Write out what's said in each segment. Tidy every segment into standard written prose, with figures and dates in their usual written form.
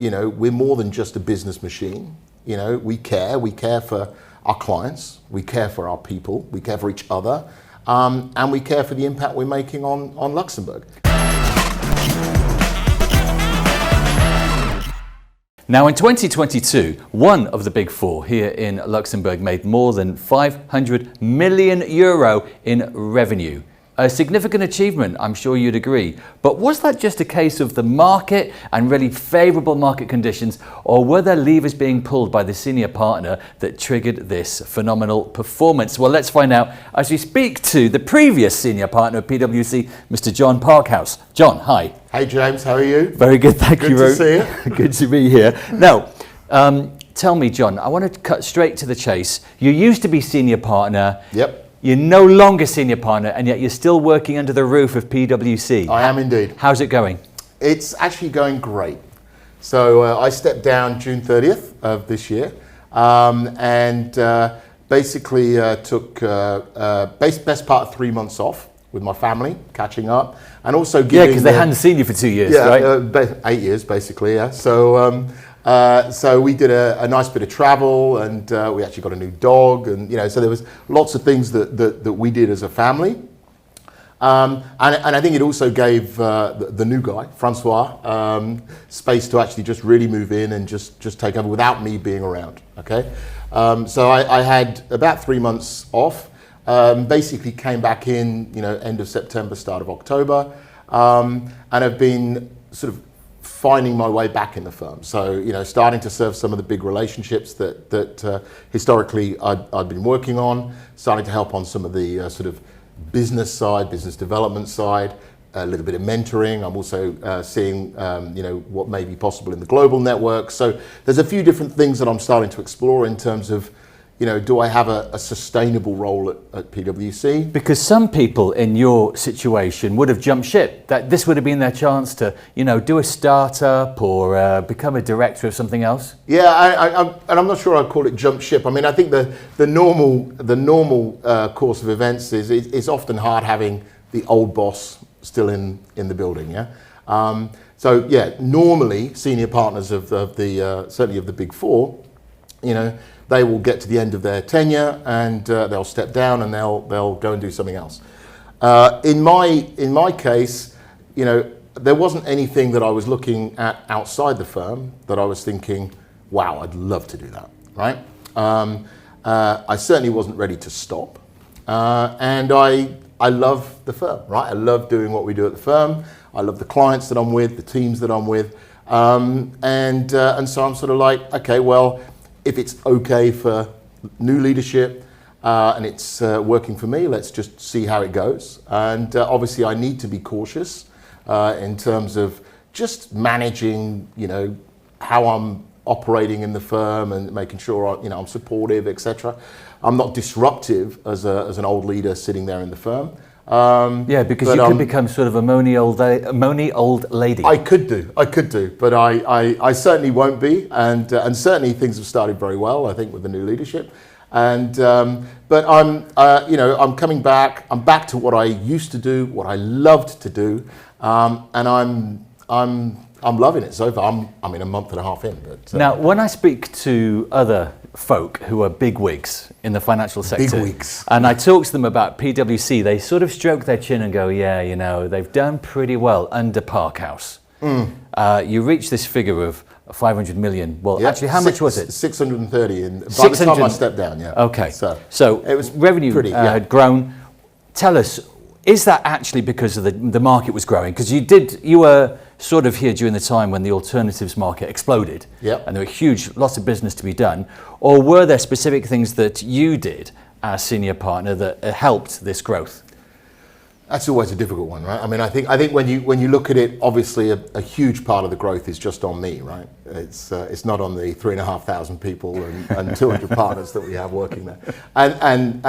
we're more than just a business machine. We care for our clients, we care for our people, we care for each other, and we care for the impact we're making on Luxembourg. Now in 2022, one of the big four here in Luxembourg made more than 500 million euro in revenue. A significant achievement, I'm sure you'd agree. But was that just a case of the market and really favourable market conditions, or were there levers being pulled by the senior partner that triggered this phenomenal performance? Well, let's find out as we speak to the previous senior partner of PwC, Mr. John Parkhouse. John, hi. Hey James, how are you? Very good, thank you. Good to see you. Good to be here. Now, tell me, John, I want to cut straight to the chase. You used to be senior partner. Yep. You're no longer senior partner, and yet you're still working under the roof of PwC. I am indeed. How's it going? It's actually going great. So I stepped down June 30th of this year, and basically took best part of 3 months off with my family, catching up, and also giving... Yeah, because they hadn't seen you for 2 years, right? 8 years, basically, yeah. So we did a nice bit of travel, and we actually got a new dog, and so there was lots of things that we did as a family, and I think it also gave the new guy, Francois, space to actually just really move in and just take over without me being around. Okay, so I had about 3 months off. Basically came back in end of September, start of October, and I've been sort of finding my way back in the firm. So, starting to serve some of the big relationships that historically I'd been working on, starting to help on some of the sort of business side, business development side, a little bit of mentoring. I'm also seeing, what may be possible in the global network. So there's a few different things that I'm starting to explore in terms of, do I have a sustainable role at PwC? Because some people in your situation would have jumped ship. That this would have been their chance to, do a startup or become a director of something else. Yeah, and I'm not sure I'd call it jump ship. I mean, I think the normal course of events is often hard having the old boss still in the building. Yeah. So yeah, normally senior partners of the certainly of the big four, they will get to the end of their tenure and they'll step down and they'll go and do something else. In my case, there wasn't anything that I was looking at outside the firm that I was thinking, wow, I'd love to do that, right? I certainly wasn't ready to stop, and I love the firm, right? I love doing what we do at the firm. I love the clients that I'm with, the teams that I'm with, and so I'm sort of like, okay, well, if it's okay for new leadership and it's working for me, let's just see how it goes. And obviously I need to be cautious in terms of just managing, how I'm operating in the firm and making sure I'm supportive, etc. I'm not disruptive as an old leader sitting there in the firm. Yeah, because you could become sort of a moany old lady. I could do, but I certainly won't be, and certainly things have started very well, I think, with the new leadership, and but I'm coming back. I'm back to what I used to do, what I loved to do, and I'm loving it so far. I'm in a month and a half in. But now, when I speak to other folk who are bigwigs in the financial sector, bigwigs, and I talk to them about PwC, they sort of stroke their chin and go, yeah, they've done pretty well under Parkhouse. You reached this figure of 500 million. Well, yeah, actually, how much was it? 630 by the time I stepped down, yeah. Okay, so it was revenue had grown. Tell us, is that actually because of the market was growing? Because you were sort of here during the time when the alternatives market exploded, and there were lots of business to be done, or were there specific things that you did as senior partner that helped this growth? That's always a difficult one, right? I mean, I think when you look at it, obviously a huge part of the growth is just on me, right? It's not on the 3,500 people and 200 partners that we have working there. And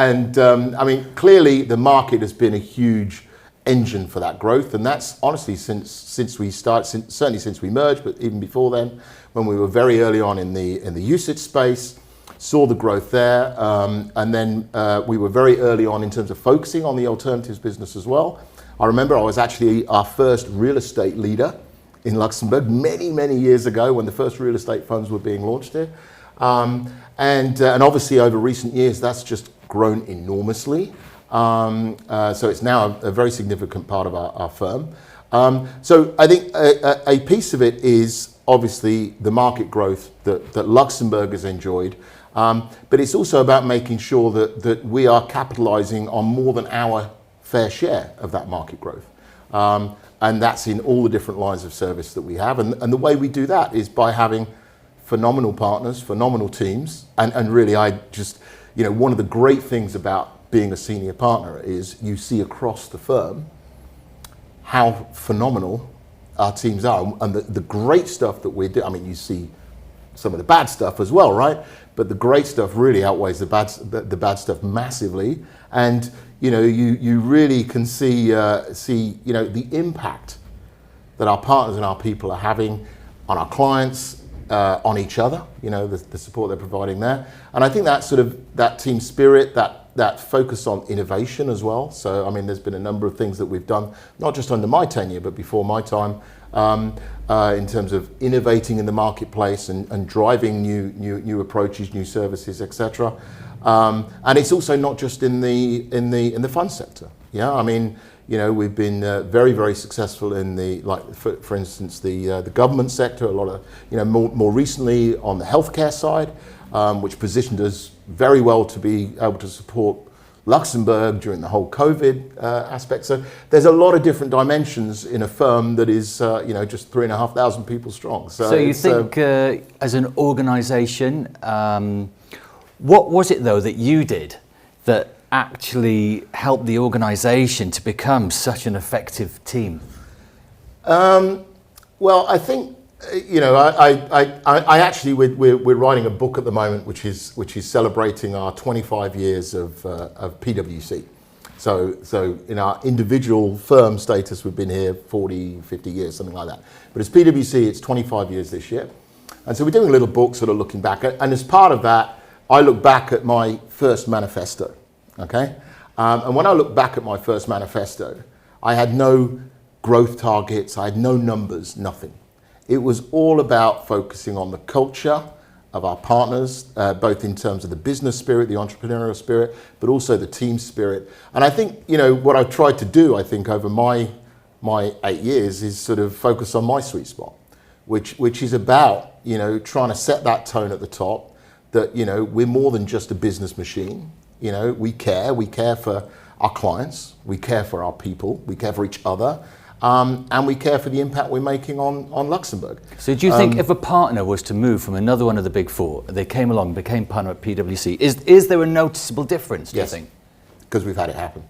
I mean, clearly the market has been a huge engine for that growth, and that's honestly since we started, certainly since we merged, but even before then, when we were very early on in the usage space. Saw the growth there, and then we were very early on in terms of focusing on the alternatives business as well. I remember I was actually our first real estate leader in Luxembourg many, many years ago when the first real estate funds were being launched here. And obviously over recent years, that's just grown enormously. So it's now a very significant part of our firm. So I think a piece of it is obviously the market growth that Luxembourg has enjoyed. But it's also about making sure that we are capitalizing on more than our fair share of that market growth. And that's in all the different lines of service that we have. And the way we do that is by having phenomenal partners, phenomenal teams. And really, one of the great things about being a senior partner is you see across the firm how phenomenal our teams are. And the great stuff that we do, I mean, you see some of the bad stuff as well, right? But the great stuff really outweighs the bad stuff massively. And you really can see the impact that our partners and our people are having on our clients, on each other. The support they're providing there. And I think that team spirit, that focus on innovation as well. So I mean, there's been a number of things that we've done, not just under my tenure, but before my time, in terms of innovating in the marketplace and driving new approaches, new services, etc. And it's also not just in the fund sector. Yeah, I mean, we've been very, very successful in for instance, the government sector. A lot of more recently on the healthcare side, which positioned us very well to be able to support Luxembourg during the whole COVID aspect. So there's a lot of different dimensions in a firm that is, just 3,500 people strong. So you think as an organisation, what was it though that you did that actually helped the organisation to become such an effective team? Well, I think I actually we're writing a book at the moment which is celebrating our 25 years of PwC. So in our individual firm status, we've been here 40, 50 years, something like that. But as PwC, it's 25 years this year. And so we're doing a little book sort of looking back. And as part of that, I look back at my first manifesto, okay? And when I look back at my first manifesto, I had no growth targets, I had no numbers, nothing. It was all about focusing on the culture of our partners, both in terms of the business spirit, the entrepreneurial spirit, but also the team spirit. And I think, what I've tried to do, I think, over my 8 years is sort of focus on my sweet spot, which is about, trying to set that tone at the top that, we're more than just a business machine. We care for our clients, we care for our people, we care for each other. And we care for the impact we're making on Luxembourg. So do you think if a partner was to move from another one of the big four, they came along, became partner at PwC, is there a noticeable difference, do you think? Because we've had it happen.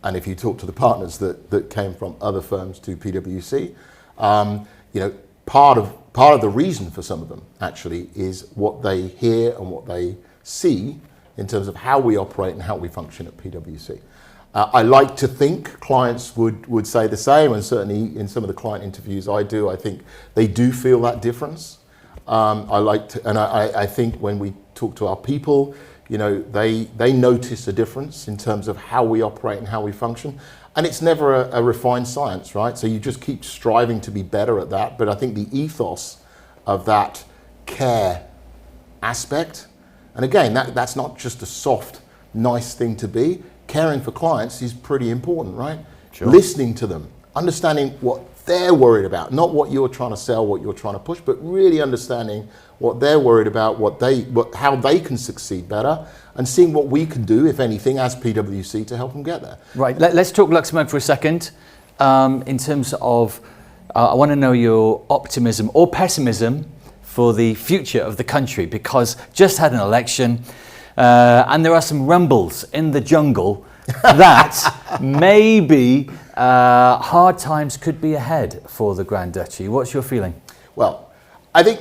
And if you talk to the partners that came from other firms to PwC, part of the reason for some of them actually is what they hear and what they see in terms of how we operate and how we function at PwC. I like to think clients would say the same, and certainly in some of the client interviews I do, I think they do feel that difference. I think when we talk to our people, they notice a difference in terms of how we operate and how we function. And it's never a refined science, right? So you just keep striving to be better at that. But I think the ethos of that care aspect, and again, that's not just a soft, nice thing to be. Caring for clients is pretty important, right? Sure. Listening to them, understanding what they're worried about, not what you're trying to sell, what you're trying to push, but really understanding what they're worried about, how they can succeed better, and seeing what we can do, if anything, as PwC to help them get there. Right, let's talk Luxembourg for a second. In terms of, I want to know your optimism or pessimism for the future of the country, because just had an election, and there are some rumbles in the jungle that maybe hard times could be ahead for the Grand Duchy. What's your feeling? Well, I think,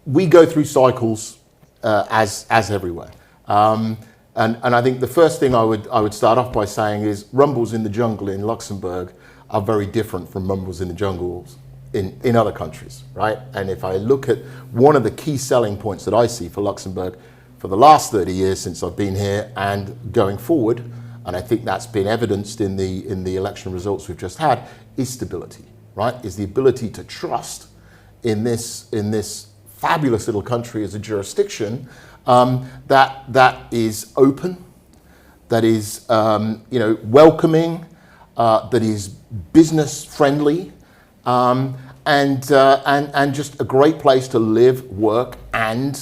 we go through cycles as everywhere. And I think the first thing I would start off by saying is rumbles in the jungle in Luxembourg are very different from rumbles in the jungles in other countries, right? And if I look at one of the key selling points that I see for Luxembourg for the last 30 years since I've been here and going forward, and I think that's been evidenced in the election results we've just had, is stability. right, is the ability to trust in this fabulous little country as a jurisdiction that is open, that is welcoming, that is business friendly, and just a great place to live, work, and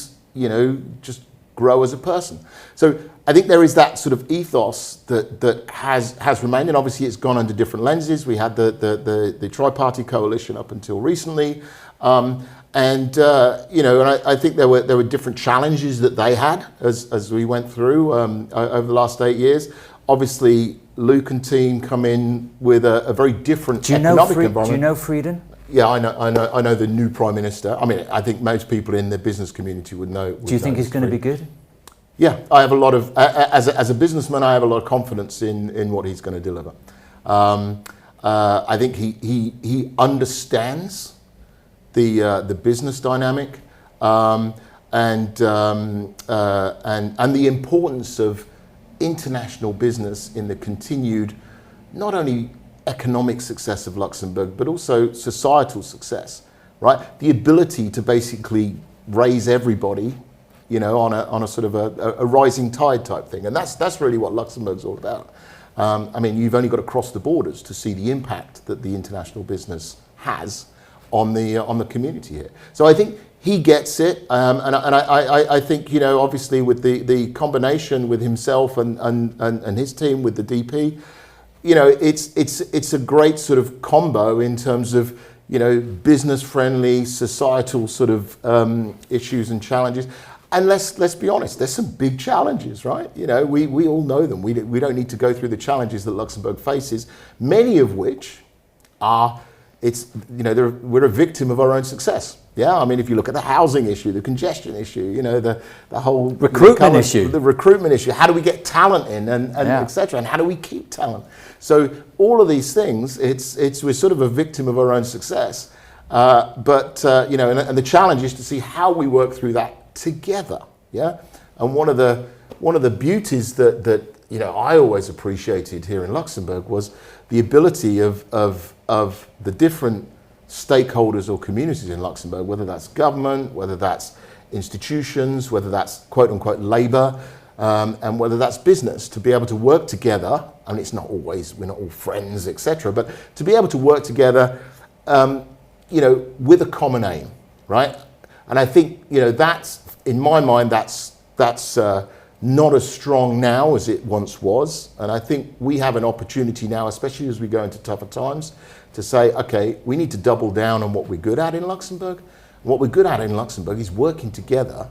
just grow as a person. So I think there is that sort of ethos that has remained, and obviously it's gone under different lenses. We had the tri-party coalition up until recently, and I think there were different challenges that they had as we went through over the last 8 years. Obviously, Luke and team come in with a very different economic environment. Do you know Frieden? Yeah, I know the new Prime Minister. I mean, I think most people in the business community would know. Do you think he's going to be good? Yeah, I have a lot of, as a businessman, I have a lot of confidence in what he's going to deliver. I think he understands the business dynamic and the importance of international business in the continued, not only economic success of Luxembourg, but also societal success, right? The ability to basically raise everybody, on a sort of a rising tide type thing. And that's really what Luxembourg's all about. I mean, you've only got to cross the borders to see the impact that the international business has on the community here. So I think he gets it, and I think obviously with the combination with himself and his team with the DP, it's a great sort of combo in terms of business friendly societal sort of issues and challenges. And let's be honest, there's some big challenges, right? We all know them. We don't need to go through the challenges that Luxembourg faces, many of which are, we're a victim of our own success. Yeah, I mean, if you look at the housing issue, the congestion issue, the whole recruitment issue, the recruitment issue. How do we get talent in, and etc. And how do we keep talent? So all of these things, we're sort of a victim of our own success. And the challenge is to see how we work through that together. Yeah, and one of the beauties that I always appreciated here in Luxembourg was the ability of the different stakeholders or communities in Luxembourg, whether that's government, whether that's institutions, whether that's quote unquote labor, and whether that's business, to be able to work together. I mean, it's not always, we're not all friends, etc., but to be able to work together, with a common aim, right? And I think, that's, in my mind, that's not as strong now as it once was. And I think we have an opportunity now, especially as we go into tougher times, to say, okay, we need to double down on what we're good at in Luxembourg. And what we're good at in Luxembourg is working together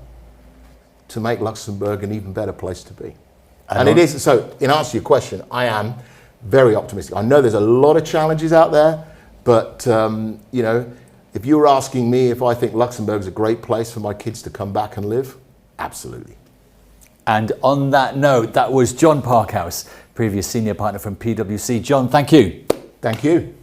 to make Luxembourg an even better place to be. And it is, so in answer to your question, I am very optimistic. I know there's a lot of challenges out there, but if you were asking me if I think Luxembourg is a great place for my kids to come back and live, absolutely. And on that note, that was John Parkhouse, previous senior partner from PwC. John, thank you. Thank you.